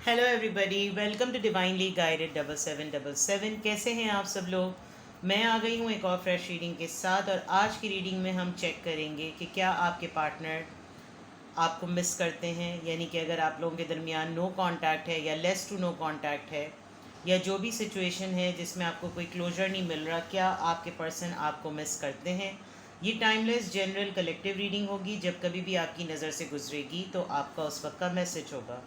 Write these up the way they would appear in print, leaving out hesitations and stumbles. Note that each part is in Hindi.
Hello everybody, welcome to divinely guided 7777। कैसे हैं आप सब लोग। मैं आ गई हूँ एक और फ्रेश रीडिंग के साथ। और आज की रीडिंग में हम चेक करेंगे कि क्या आपके पार्टनर आपको मिस करते हैं, यानी कि अगर आप लोगों के दरमियान नो कांटेक्ट है या लेस टू नो कांटेक्ट है, या जो भी सिचुएशन है जिसमें आपको कोई क्लोजर नहीं मिल रहा, क्या आपके पर्सन आपको मिस करते हैं। ये टाइमलेस जनरल कलेक्टिव रीडिंग होगी। जब कभी भी आपकी नज़र से गुजरेगी तो आपका उस वक्त का मैसेज होगा।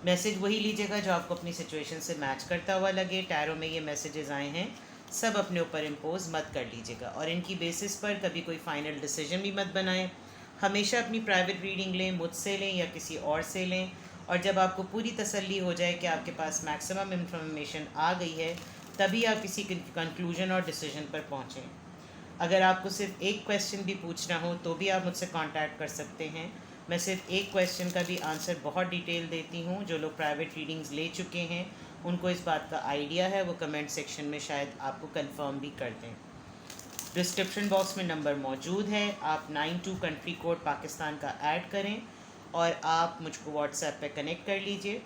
मैसेज वही लीजिएगा जो आपको अपनी सिचुएशन से मैच करता हुआ लगे। टैरो में ये मैसेजेस आए हैं, सब अपने ऊपर इम्पोज मत कर लीजिएगा और इनकी बेसिस पर कभी कोई फाइनल डिसीजन भी मत बनाएं। हमेशा अपनी प्राइवेट रीडिंग लें, मुझसे लें या किसी और से लें। और जब आपको पूरी तसल्ली हो जाए कि आपके पास मैक्सिमम इंफॉर्मेशन आ गई है, तभी आप किसी कंक्लूजन और डिसीजन पर पहुँचें। अगर आपको सिर्फ एक क्वेश्चन भी पूछना हो तो भी आप मुझसे कांटेक्ट कर सकते हैं। मैं सिर्फ एक क्वेश्चन का भी आंसर बहुत डिटेल देती हूँ। जो लोग प्राइवेट रीडिंग्स ले चुके हैं उनको इस बात का आइडिया है, वो कमेंट सेक्शन में शायद आपको कंफर्म भी कर दें। डिस्क्रिप्शन बॉक्स में नंबर मौजूद है, आप 92 कंट्री कोड पाकिस्तान का ऐड करें और आप मुझको व्हाट्सएप पे कनेक्ट कर लीजिए।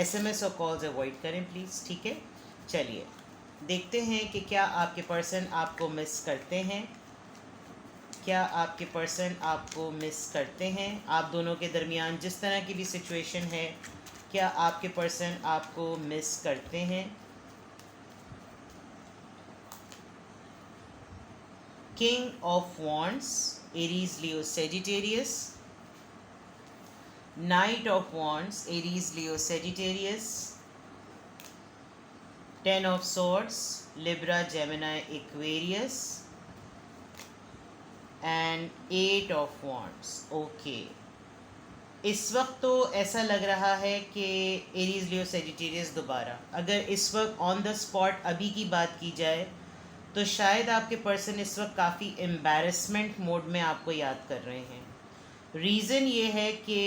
SMS और कॉल्स अवॉइड करें प्लीज़, ठीक है। चलिए देखते हैं कि क्या आपके पर्सन आपको मिस करते हैं। क्या आपके पर्सन आपको मिस करते हैं। आप दोनों के दरमियान जिस तरह की भी सिचुएशन है, क्या आपके पर्सन आपको मिस करते हैं। King of wands, Aries Leo Sagittarius. Night of wands, Aries Leo Sagittarius. 10 of swords, Libra Gemini Aquarius and 8 of wands. Okay, इस वक्त तो ऐसा लग रहा है कि एरीज लियो सेजिटेरियस दोबारा, अगर इस वक्त ऑन द स्पॉट अभी की बात की जाए तो शायद आपके पर्सन इस वक्त काफ़ी एम्बैरसमेंट मोड में आपको याद कर रहे हैं। रीज़न ये है कि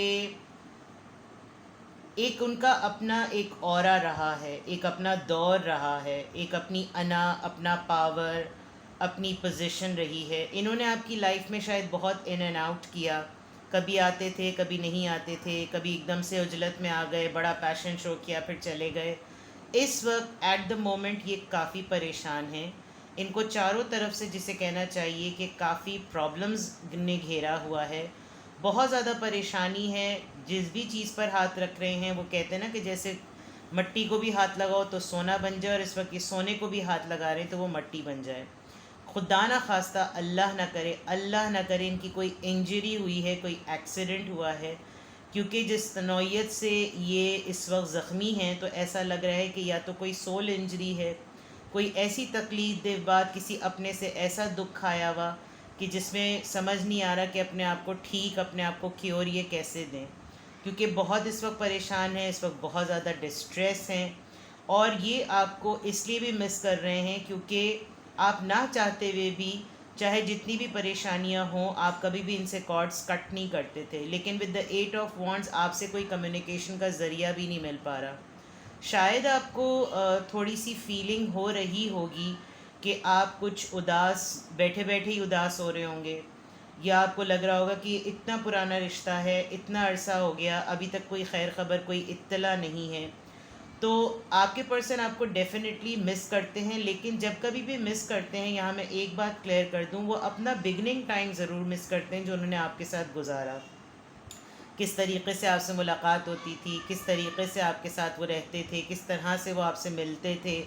एक उनका अपना एक ऑरा रहा है, एक अपना दौर रहा है, एक अपनी अना, अपना पावर, अपनी पोजीशन रही है। इन्होंने आपकी लाइफ में शायद बहुत इन एंड आउट किया। कभी आते थे, कभी नहीं आते थे, कभी एकदम से उजलत में आ गए, बड़ा पैशन शो किया, फिर चले गए। इस वक्त एट द मोमेंट ये काफ़ी परेशान हैं। इनको चारों तरफ से जिसे कहना चाहिए कि काफ़ी प्रॉब्लम्स ने घेरा हुआ है, बहुत ज़्यादा परेशानी है। जिस भी चीज़ पर हाथ रख रहे हैं, वो कहते हैं ना कि जैसे मट्टी को भी हाथ लगाओ तो सोना बन जाए, और इस वक्त ये सोने को भी हाथ लगा रहे हैं तो वो मट्टी बन जाए। खुदा ना खास्ता, अल्लाह ना करे, अल्लाह ना करे इनकी कोई इंजरी हुई है, कोई एक्सीडेंट हुआ है, क्योंकि जिस नौयत से ये इस वक्त ज़ख्मी हैं तो ऐसा लग रहा है कि या तो कोई सोल इंजरी है, कोई ऐसी तकलीफ दे बात, किसी अपने से ऐसा दुख आया हुआ कि जिसमें समझ नहीं आ रहा कि अपने आप को ठीक, अपने आप को क्योर ये कैसे दें। क्योंकि बहुत इस वक्त परेशान हैं, इस वक्त बहुत ज़्यादा डिस्ट्रेस हैं। और ये आपको इसलिए भी मिस कर रहे हैं क्योंकि आप ना चाहते हुए भी, चाहे जितनी भी परेशानियां हों, आप कभी भी इनसे कॉर्ड्स कट नहीं करते थे। लेकिन विद द 8 ऑफ वॉन्ड्स आपसे कोई कम्युनिकेशन का ज़रिया भी नहीं मिल पा रहा। शायद आपको थोड़ी सी फीलिंग हो रही होगी कि आप कुछ उदास, बैठे बैठे ही उदास हो रहे होंगे, या आपको लग रहा होगा कि इतना पुराना रिश्ता है, इतना अरसा हो गया, अभी तक कोई खैर ख़बर, कोई इत्तला नहीं है। तो आपके पर्सन आपको डेफिनेटली मिस करते हैं। लेकिन जब कभी भी मिस करते हैं, यहाँ मैं एक बात क्लियर कर दूँ, वो अपना बिगनिंग टाइम ज़रूर मिस करते हैं जो उन्होंने आपके साथ गुजारा। किस तरीक़े से आपसे मुलाकात होती थी, किस तरीक़े से आपके साथ वो रहते थे, किस तरह से वो आपसे मिलते थे।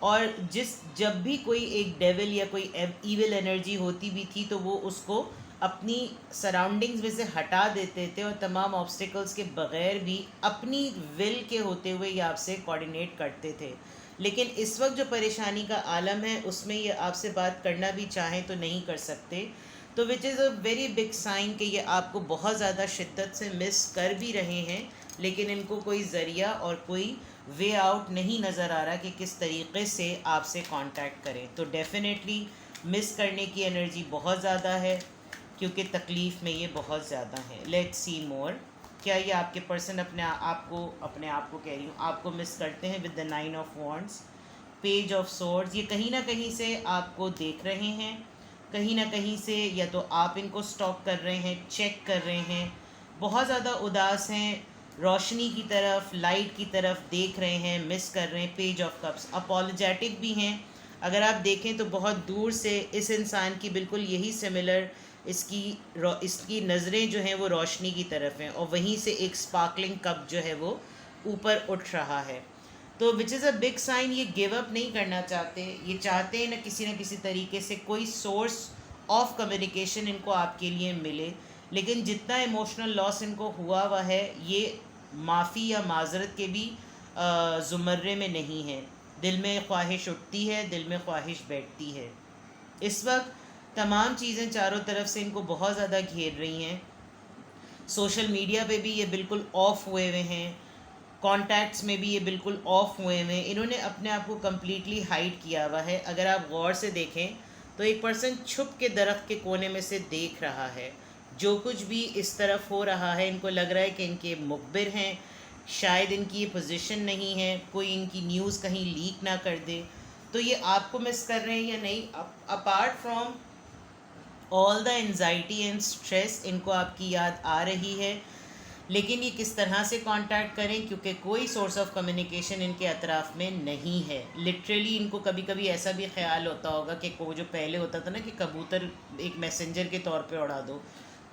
और जब भी कोई एक डेविल या कोई ईविल एनर्जी होती भी थी तो वो उसको अपनी सराउंडिंग्स में से हटा देते थे, और तमाम ऑब्स्टिकल्स के बग़ैर भी अपनी विल के होते हुए ये आपसे कोऑर्डिनेट करते थे। लेकिन इस वक्त जो परेशानी का आलम है उसमें ये आपसे बात करना भी चाहें तो नहीं कर सकते। तो which is a very big sign कि ये आपको बहुत ज़्यादा शिद्दत से मिस कर भी रहे हैं, लेकिन इनको कोई ज़रिया और कोई वे आउट नहीं नज़र आ रहा कि किस तरीक़े से आपसे कांटेक्ट करें। तो डेफ़िनेटली मिस करने की एनर्जी बहुत ज़्यादा है, क्योंकि तकलीफ़ में ये बहुत ज़्यादा है। लेट्स सी मोर। क्या ये आपके पर्सन अपने आप को कह रही हूँ, आपको मिस करते हैं with the 9 of wands, page of swords. ये कहीं ना कहीं से आपको देख रहे हैं, कहीं ना कहीं से या तो आप इनको स्टॉक कर रहे हैं, चेक कर रहे हैं, बहुत ज़्यादा उदास हैं। रोशनी की तरफ, लाइट की तरफ देख रहे हैं, मिस कर रहे हैं। पेज ऑफ कप्स अपॉलोजेटिक भी हैं। अगर आप देखें तो बहुत दूर से इस इंसान की बिल्कुल यही सिमिलर इसकी नज़रें जो हैं वो रोशनी की तरफ हैं, और वहीं से एक स्पार्कलिंग कप जो है वो ऊपर उठ रहा है। तो which is a big sign, ये गिव अप नहीं करना चाहते। ये चाहते हैं न किसी तरीके से कोई सोर्स ऑफ कम्युनिकेशन इनको आपके लिए मिले, लेकिन जितना इमोशनल लॉस इनको हुआ है, ये माफ़ी या माजरत के भी ज़ुमर्रे में नहीं है। दिल में ख्वाहिश उठती है, दिल में ख्वाहिश बैठती है। इस वक्त तमाम चीज़ें चारों तरफ से इनको बहुत ज़्यादा घेर रही हैं। सोशल मीडिया पे भी ये बिल्कुल ऑफ हुए हुए हैं, कॉन्टैक्ट्स में भी ये बिल्कुल ऑफ हुए हुए हैं। इन्होंने अपने आप को कम्प्लीटली हाइड किया हुआ है। अगर आप गौर से देखें तो एक पर्सन छुप के दरख्त के कोने में से देख रहा है। जो कुछ भी इस तरफ हो रहा है, इनको लग रहा है कि इनके मुखबिर हैं, शायद इनकी ये पोजीशन नहीं है, कोई इनकी न्यूज़ कहीं लीक ना कर दे। तो ये आपको मिस कर रहे हैं या नहीं, apart from all the anxiety and stress, इनको आपकी याद आ रही है। लेकिन ये किस तरह से कांटेक्ट करें, क्योंकि कोई सोर्स ऑफ कम्युनिकेशन इनके अतराफ़ में नहीं है। लिटरली इनको कभी कभी ऐसा भी ख्याल होता होगा कि को जो पहले होता था ना कि कबूतर एक मैसेंजर के तौर पे उड़ा दो,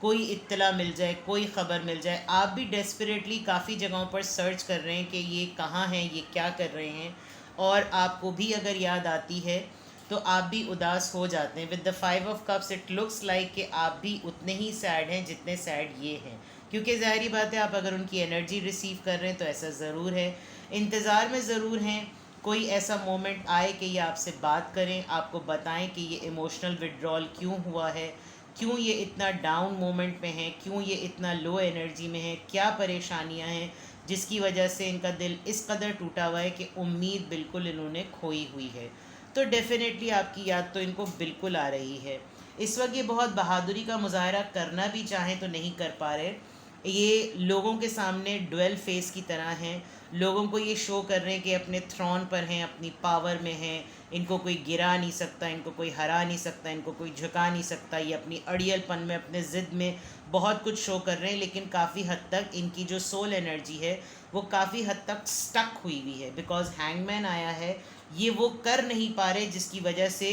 कोई इत्तला मिल जाए, कोई ख़बर मिल जाए। आप भी डेस्परेटली काफ़ी जगहों पर सर्च कर रहे हैं कि ये कहाँ हैं, ये क्या कर रहे हैं, और आपको भी अगर याद आती है तो आप भी उदास हो जाते हैं। With the 5 of cups it looks like कि आप भी उतने ही सैड हैं जितने सैड ये हैं, क्योंकि ज़ाहिरी बात है आप अगर उनकी एनर्जी रिसीव कर रहे हैं तो ऐसा ज़रूर है, इंतज़ार में ज़रूर हैं कोई ऐसा मोमेंट आए कि ये आपसे बात करें, आपको बताएं कि ये इमोशनल विड्रॉल क्यों हुआ है, क्यों ये इतना डाउन मोमेंट में है, क्यों ये इतना लो एनर्जी में है, क्या परेशानियां हैं जिसकी वजह से इनका दिल इस कदर टूटा हुआ है कि उम्मीद बिल्कुल इन्होंने खोई हुई है। तो डेफ़िनेटली आपकी याद तो इनको बिल्कुल आ रही है। इस वक्त ये बहुत बहादुरी का मुजाहरा करना भी चाहें तो नहीं कर पा रहे। ये लोगों के सामने डुअल फेस की तरह हैं। लोगों को ये शो कर रहे हैं कि अपने थ्रोन पर हैं, अपनी पावर में हैं, इनको कोई गिरा नहीं सकता, इनको कोई हरा नहीं सकता, इनको कोई झुका नहीं सकता। ये अपनी अड़ियलपन में, अपने ज़िद में बहुत कुछ शो कर रहे हैं, लेकिन काफ़ी हद तक इनकी जो सोल एनर्जी है वो काफ़ी हद तक स्टक हुई हुई है। बिकॉज हैंगमैन आया है, ये वो कर नहीं पा रहे जिसकी वजह से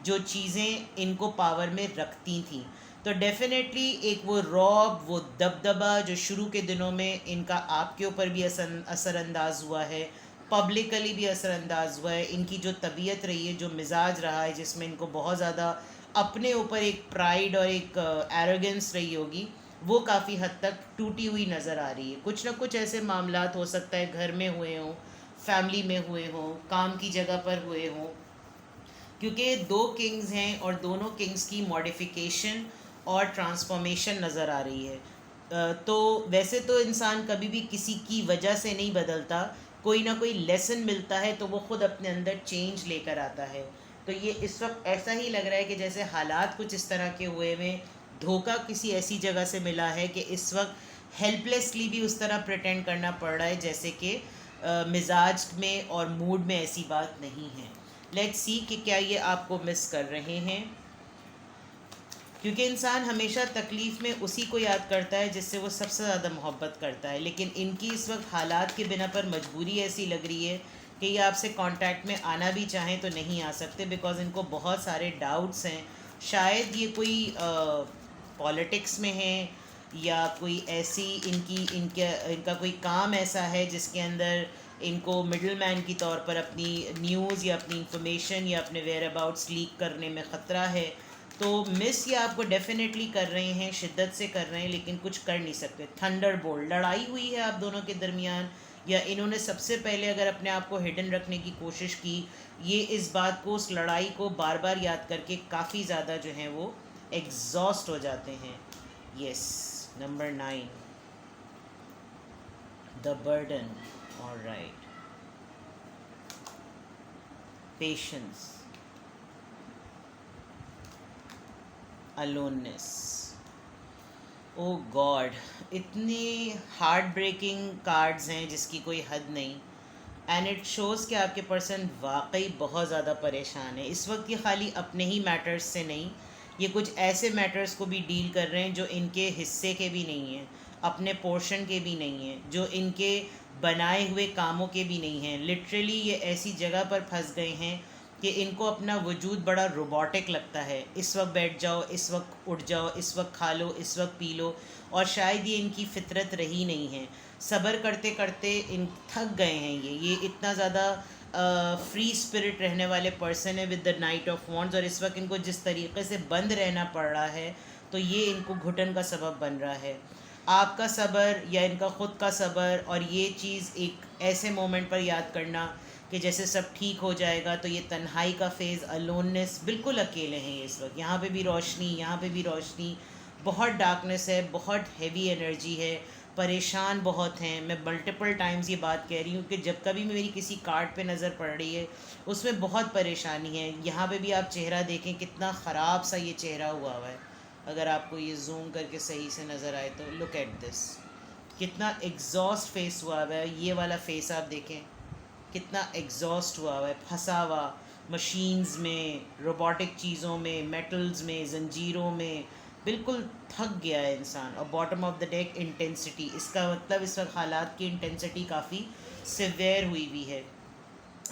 जो चीज़ें इनको पावर में रखती थी। तो डेफ़िनेटली एक वो रौब, वो दबदबा जो शुरू के दिनों में इनका आपके ऊपर भी असरअंदाज हुआ है, पब्लिकली भी असरअंदाज हुआ है। इनकी जो तबीयत रही है, जो मिजाज रहा है, जिसमें इनको बहुत ज़्यादा अपने ऊपर एक प्राइड और एक एरोगेंस रही होगी, वो काफ़ी हद तक टूटी हुई नज़र आ रही है। कुछ ना कुछ ऐसे मामलात हो सकता है घर में हुए हों, फैमिली में हुए हों, काम की जगह पर हुए हों, क्योंकि दो किंग्स हैं और दोनों किंग्स की मॉडिफिकेशन और ट्रांसफॉर्मेशन नज़र आ रही है। तो वैसे तो इंसान कभी भी किसी की वजह से नहीं बदलता, कोई ना कोई लेसन मिलता है तो वो ख़ुद अपने अंदर चेंज लेकर आता है। तो ये इस वक्त ऐसा ही लग रहा है कि जैसे हालात कुछ इस तरह के हुए में, धोखा किसी ऐसी जगह से मिला है कि इस वक्त हेल्पलेसली भी उस तरह प्रिटेंड करना पड़ रहा है जैसे कि मिजाज में और मूड में ऐसी बात नहीं है। लेट्स सी कि क्या ये आपको मिस कर रहे हैं, क्योंकि इंसान हमेशा तकलीफ़ में उसी को याद करता है जिससे वो सबसे ज़्यादा मोहब्बत करता है। लेकिन इनकी इस वक्त हालात के बिना पर मजबूरी ऐसी लग रही है कि ये आपसे कांटेक्ट में आना भी चाहें तो नहीं आ सकते, बिकॉज़ इनको बहुत सारे डाउट्स हैं। शायद ये कोई पॉलिटिक्स में है, या कोई ऐसी इनका कोई काम ऐसा है जिसके अंदर इनको मिडल मैन की तौर पर अपनी न्यूज़ या अपनी इंफॉर्मेशन या अपने वेयर अबाउट्स लीक करने में ख़तरा है। तो मिस ये आपको डेफिनेटली कर रहे हैं, शिद्दत से कर रहे हैं, लेकिन कुछ कर नहीं सकते। थंडर बोल्ट लड़ाई हुई है आप दोनों के दरमियान, या इन्होंने सबसे पहले अगर अपने आप को हिडन रखने की कोशिश की, ये इस बात को, उस लड़ाई को बार बार याद करके काफ़ी ज़्यादा जो है वो एग्जॉस्ट हो जाते हैं। Yes, number 9, the burden. Alright, patience, aloneness. Oh god, इतने हार्ट ब्रेकिंग कार्ड्स हैं जिसकी कोई हद नहीं। एंड इट शोज़ कि आपके पर्सन वाकई बहुत ज़्यादा परेशान है इस वक्त। ये खाली अपने ही मैटर्स से नहीं, ये कुछ ऐसे मैटर्स को भी डील कर रहे हैं जो इनके हिस्से के भी नहीं हैं। अपने पोर्शन के भी नहीं हैं, जो इनके बनाए हुए कामों के भी नहीं हैं। लिटरली ये ऐसी जगह पर फंस गए हैं कि इनको अपना वजूद बड़ा रोबोटिक लगता है। इस वक्त बैठ जाओ, इस वक्त उठ जाओ, इस वक्त खा लो, इस वक्त पी लो, और शायद ये इनकी फितरत रही नहीं है। सब्र करते करते इन थक गए हैं। ये इतना ज़्यादा फ्री स्पिरिट रहने वाले पर्सन है with the night of wands, और इस वक्त इनको जिस तरीके से बंद रहना पड़ रहा है तो ये इनको घुटन का सबब बन रहा है। आपका सब्र या इनका ख़ुद का सब्र, और ये चीज़ एक ऐसे मोमेंट पर याद करना कि जैसे सब ठीक हो जाएगा, तो ये तन्हाई का फेज़, अलोननेस, बिल्कुल अकेले हैं ये इस वक्त। यहाँ पे भी रोशनी, यहाँ पे भी रोशनी, बहुत डार्कनेस है, बहुत हैवी एनर्जी है, परेशान बहुत हैं। मैं मल्टीपल टाइम्स ये बात कह रही हूँ कि जब कभी मेरी किसी कार्ड पे नज़र पड़ रही है उसमें बहुत परेशानी है। यहाँ पे भी आप चेहरा देखें, कितना ख़राब सा ये चेहरा हुआ है। अगर आपको ये जूम करके सही से नज़र आए तो लुक एट दिस, कितना एग्जॉस्ट फेस हुआ है। ये वाला फेस आप देखें, कितना एग्जॉस्ट हुआ है, फंसा हुआ मशीन्स में, रोबोटिक चीज़ों में, मेटल्स में, जंजीरों में, बिल्कुल थक गया है इंसान। और bottom of the deck intensity, इसका मतलब इस वक्त हालात की इंटेंसिटी काफ़ी सिवियर हुई हुई है।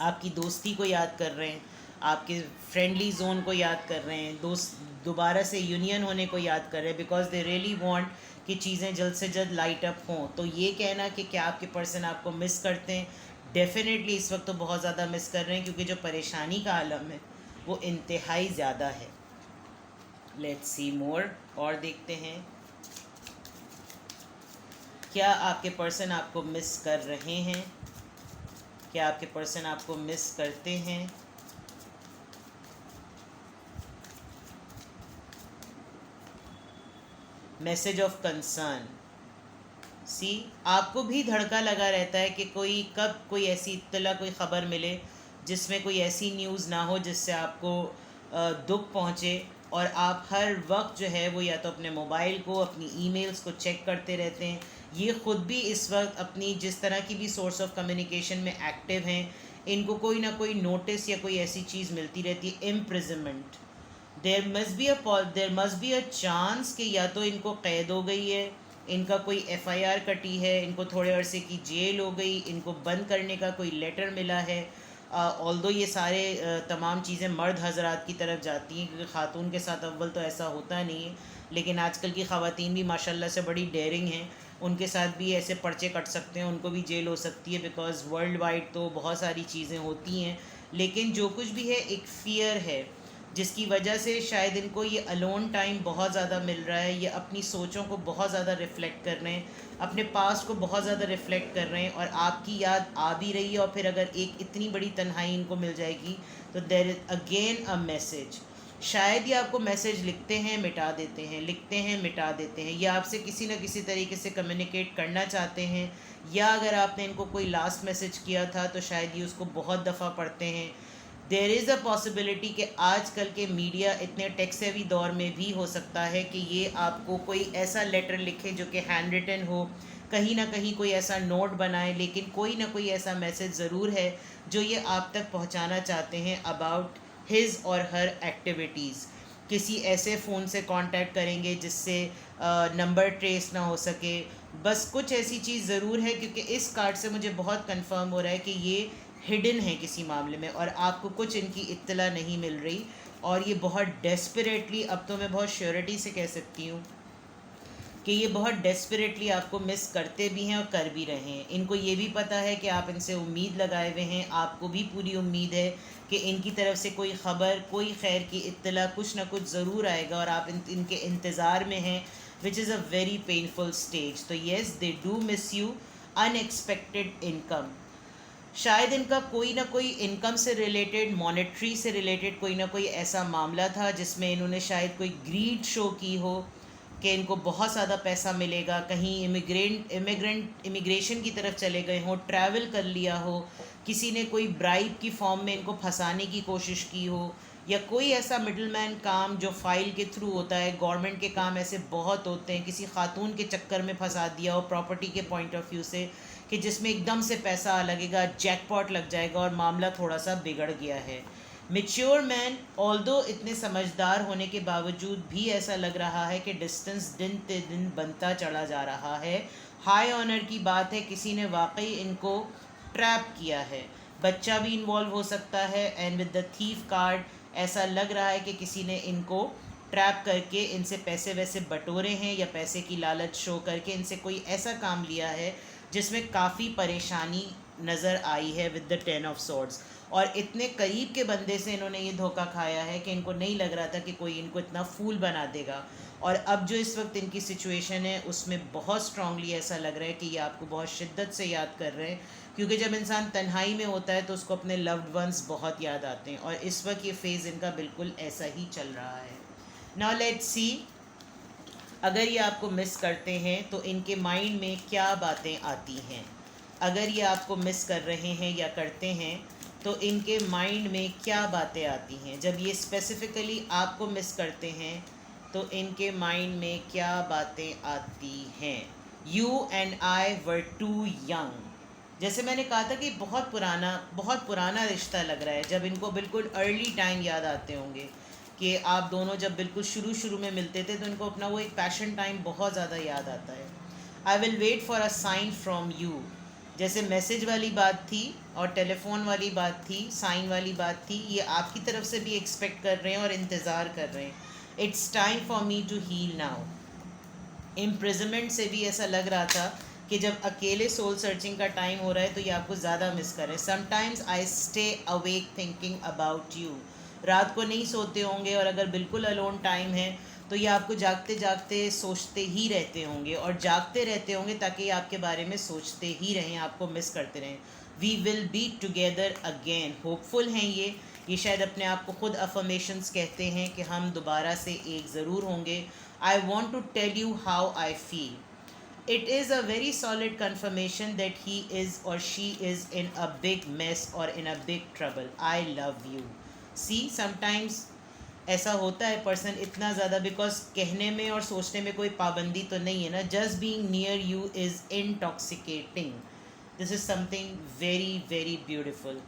आपकी दोस्ती को याद कर रहे हैं, आपके फ्रेंडली जोन को याद कर रहे हैं, दोस्त दोबारा से यूनियन होने को याद कर रहे हैं, बिकॉज दे रियली वांट कि चीज़ें जल्द से जल्द लाइट अप हों। तो ये कहना कि क्या आपके पर्सन आपको मिस करते हैं, डेफिनेटली इस वक्त तो बहुत ज़्यादा मिस कर रहे हैं, क्योंकि जो परेशानी का आलम है वो इंतहाई ज़्यादा है। लेट्स सी मोर, और देखते हैं क्या आपके पर्सन आपको मिस कर रहे हैं, क्या आपके पर्सन आपको मिस करते हैं। मैसेज ऑफ कंसर्न, सी आपको भी धड़का लगा रहता है कि कोई कब कोई ऐसी इत्तला, कोई ख़बर मिले जिसमें कोई ऐसी न्यूज़ ना हो जिससे आपको दुख पहुँचे, और आप हर वक्त जो है वो या तो अपने मोबाइल को, अपनी ईमेल्स को चेक करते रहते हैं। ये ख़ुद भी इस वक्त अपनी जिस तरह की भी सोर्स ऑफ कम्युनिकेशन में एक्टिव हैं, इनको कोई ना कोई नोटिस या कोई ऐसी चीज़ मिलती रहती है। Imprisonment, there must be a chance कि या तो इनको कैद हो गई है, इनका कोई FIR कटी है, इनको थोड़े अरसे की जेल हो गई, इनको बंद करने का कोई लेटर मिला है। ऑल्दो ये सारे तमाम चीज़ें मर्द हजरात की तरफ जाती हैं, क्योंकि ख़ातून के साथ अव्वल तो ऐसा होता नहीं है, लेकिन आजकल की ख़वातीन भी माशाल्लाह से बड़ी डेयरिंग हैं, उनके साथ भी ऐसे पर्चे कट सकते हैं, उनको भी जेल हो सकती है, बिकॉज़ वर्ल्ड वाइड तो बहुत सारी चीज़ें होती हैं। लेकिन जो कुछ भी है एक फ़ियर है जिसकी वजह से शायद इनको ये अलोन टाइम बहुत ज़्यादा मिल रहा है, ये अपनी सोचों को बहुत ज़्यादा रिफ़्लेक्ट कर रहे हैं, अपने पास्ट को बहुत ज़्यादा रिफ़्लेक्ट कर रहे हैं, और आपकी याद आ भी रही है। और फिर अगर एक इतनी बड़ी तन्हाई इनको मिल जाएगी तो there is again a message. शायद ये आपको मैसेज लिखते हैं, मिटा देते हैं, लिखते हैं, मिटा देते हैं, या आपसे किसी न किसी तरीके से कम्युनिकेट करना चाहते हैं, या अगर आपने इनको कोई लास्ट मैसेज किया था तो शायद ये उसको बहुत दफ़ा पढ़ते हैं। देयर इज़ अ पॉसिबिलिटी कि आजकल के मीडिया इतने टेक सेवी दौर में भी हो सकता है कि ये आपको कोई ऐसा लेटर लिखे जो कि हैंड रिटन हो, कहीं ना कहीं कोई ऐसा नोट बनाए, लेकिन कोई ना कोई ऐसा मैसेज ज़रूर है जो ये आप तक पहुंचाना चाहते हैं अबाउट हिज और हर एक्टिविटीज़। किसी ऐसे फ़ोन से कांटेक्ट करेंगे जिससे नंबर ट्रेस ना हो सके, बस कुछ ऐसी चीज़ ज़रूर है, क्योंकि इस कार्ड से मुझे बहुत कंफर्म हो रहा है कि ये हिडन है किसी मामले में, और आपको कुछ इनकी इत्तला नहीं मिल रही, और ये बहुत डेस्परेटली, अब तो मैं बहुत श्योरिटी से कह सकती हूँ कि ये बहुत डेस्परेटली आपको मिस करते भी हैं और कर भी रहे हैं। इनको ये भी पता है कि आप इनसे उम्मीद लगाए हुए हैं, आपको भी पूरी उम्मीद है कि इनकी तरफ से कोई ख़बर, कोई खैर की इत्तला, कुछ ना कुछ ज़रूर आएगा, और आप इनके इंतज़ार में हैं, which is a very painful stage. तो yes, they do miss you. Unexpected income, शायद इनका कोई ना कोई इनकम से रिलेटेड, मॉनेटरी से रिलेटेड कोई ना कोई ऐसा मामला था जिसमें इन्होंने शायद कोई ग्रीड शो की हो कि इनको बहुत ज़्यादा पैसा मिलेगा, कहीं इमिग्रेशन की तरफ चले गए हों, ट्रैवल कर लिया हो, किसी ने कोई ब्राइब की फॉर्म में इनको फंसाने की कोशिश की हो, या कोई ऐसा मिडलमैन काम जो फ़ाइल के थ्रू होता है। गवर्नमेंट के काम ऐसे बहुत होते हैं, किसी खातून के चक्कर में फंसा दिया हो प्रॉपर्टी के पॉइंट ऑफ व्यू से, कि जिसमें एकदम से पैसा लगेगा, जैकपॉट लग जाएगा और मामला थोड़ा सा बिगड़ गया है। मेच्योर मैन ऑल्दो इतने समझदार होने के बावजूद भी ऐसा लग रहा है कि डिस्टेंस दिन ते दिन बनता चला जा रहा है। हाई ऑनर की बात है, किसी ने वाकई इनको ट्रैप किया है। बच्चा भी इन्वॉल्व हो सकता है। And with the thief card ऐसा लग रहा है कि किसी ने इनको ट्रैप करके इनसे पैसे वैसे बटोरे हैं, या पैसे की लालच शो करके इनसे कोई ऐसा काम लिया है जिसमें काफ़ी परेशानी नज़र आई है विद द 10 ऑफ सॉर्ड्स। और इतने करीब के बंदे से इन्होंने ये धोखा खाया है कि इनको नहीं लग रहा था कि कोई इनको इतना फूल बना देगा। और अब जो इस वक्त इनकी सिचुएशन है उसमें बहुत स्ट्रांगली ऐसा लग रहा है कि ये आपको बहुत शिद्दत से याद कर रहे हैं, क्योंकि जब इंसान तन्हाई में होता है तो उसको अपने लव्ड वंस बहुत याद आते हैं, और इस वक्त ये फेज़ इनका बिल्कुल ऐसा ही चल रहा है। नाउ लेट्स सी, अगर ये आपको मिस करते हैं तो इनके माइंड में क्या बातें आती हैं। अगर ये आपको मिस कर रहे हैं या करते हैं तो इनके माइंड में क्या बातें आती हैं। जब ये स्पेसिफ़िकली आपको मिस करते हैं तो इनके माइंड में क्या बातें आती हैं। You and I were too young. जैसे मैंने कहा था कि बहुत पुराना रिश्ता लग रहा है। जब इनको बिल्कुल अर्ली टाइम याद आते होंगे कि आप दोनों जब बिल्कुल शुरू में मिलते थे, तो इनको अपना वो एक पैशन टाइम बहुत ज़्यादा याद आता है। I will wait for a sign from you. जैसे मैसेज वाली बात थी और टेलीफोन वाली बात थी, साइन वाली बात थी, ये आपकी तरफ से भी एक्सपेक्ट कर रहे हैं और इंतज़ार कर रहे हैं। It's time for me to heal now. Imprisonment से भी ऐसा लग रहा था कि जब अकेले सोल सर्चिंग का टाइम हो रहा है तो ये आपको ज़्यादा मिस कर रहे हैं। Sometimes I stay awake thinking about you. रात को नहीं सोते होंगे, और अगर बिल्कुल अलोन टाइम है तो ये आपको जागते जागते सोचते ही रहते होंगे, और जागते रहते होंगे ताकि ये आपके बारे में सोचते ही रहें, आपको मिस करते रहें। We will be together again. Hopeful हैं ये शायद अपने आप को खुद अफर्मेशंस कहते हैं कि हम दोबारा से एक ज़रूर होंगे। I want to tell you how I feel. It is a very solid confirmation that he is or she is in a big mess or in a big trouble. I love you. See, sometimes ऐसा होता है, पर्सन इतना ज़्यादा, बिकॉज कहने में और सोचने में कोई पाबंदी तो नहीं है ना। Just being near you is intoxicating. This is something very very beautiful.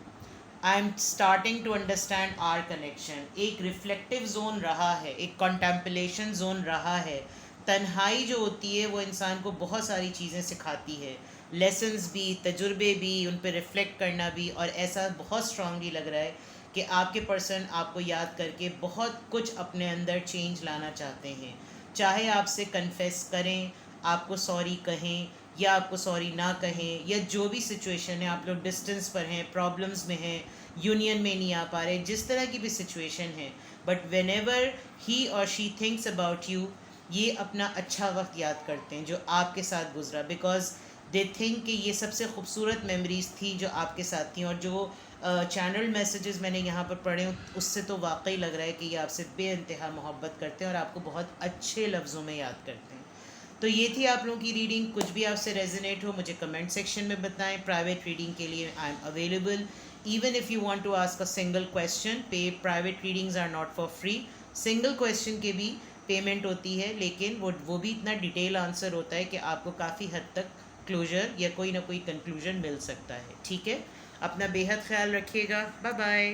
I am starting to understand our connection. एक रिफ्लेक्टिव जोन रहा है, एक कॉन्टेम्पलेशन जोन रहा है। तन्हाई जो होती है वो इंसान को बहुत सारी चीज़ें सिखाती है, लेसन्स भी, तजुर्बे भी, उन पर रिफ़्लेक्ट करना भी। और ऐसा बहुत स्ट्रांगली लग रहा है कि आपके पर्सन आपको याद करके बहुत कुछ अपने अंदर चेंज लाना चाहते हैं। चाहे आपसे कन्फेस करें, आपको सॉरी कहें या आपको सॉरी ना कहें, या जो भी सिचुएशन है, आप लोग डिस्टेंस पर हैं, प्रॉब्लम्स में हैं, यूनियन में नहीं आ पा रहे, जिस तरह की भी सिचुएशन है, बट वेन एवर ही और शी थिंक्स अबाउट यू, ये अपना अच्छा वक्त याद करते हैं जो आपके साथ गुजरा, बिकॉज दे थिंक कि ये सबसे खूबसूरत मेमोरीज़ थी जो आपके साथ थी। और जो चैनल मैसेजेस मैंने यहाँ पर पढ़े उससे तो वाकई लग रहा है कि ये आपसे बेइंतहा मोहब्बत करते हैं और आपको बहुत अच्छे लफ्ज़ों में याद करते हैं। तो ये थी आप लोगों की रीडिंग। कुछ भी आपसे रेजोनेट हो मुझे कमेंट सेक्शन में बताएं। प्राइवेट रीडिंग के लिए I am available. Even if you want to ask a single question, pay private readings are not for free. Single question के भी पेमेंट होती है, लेकिन वो भी इतना डिटेल आंसर होता है कि आपको काफ़ी हद तक क्लोजर या कोई ना कोई कंक्लूजन मिल सकता है। ठीक है, अपना बेहद ख्याल रखिएगा। Bye bye.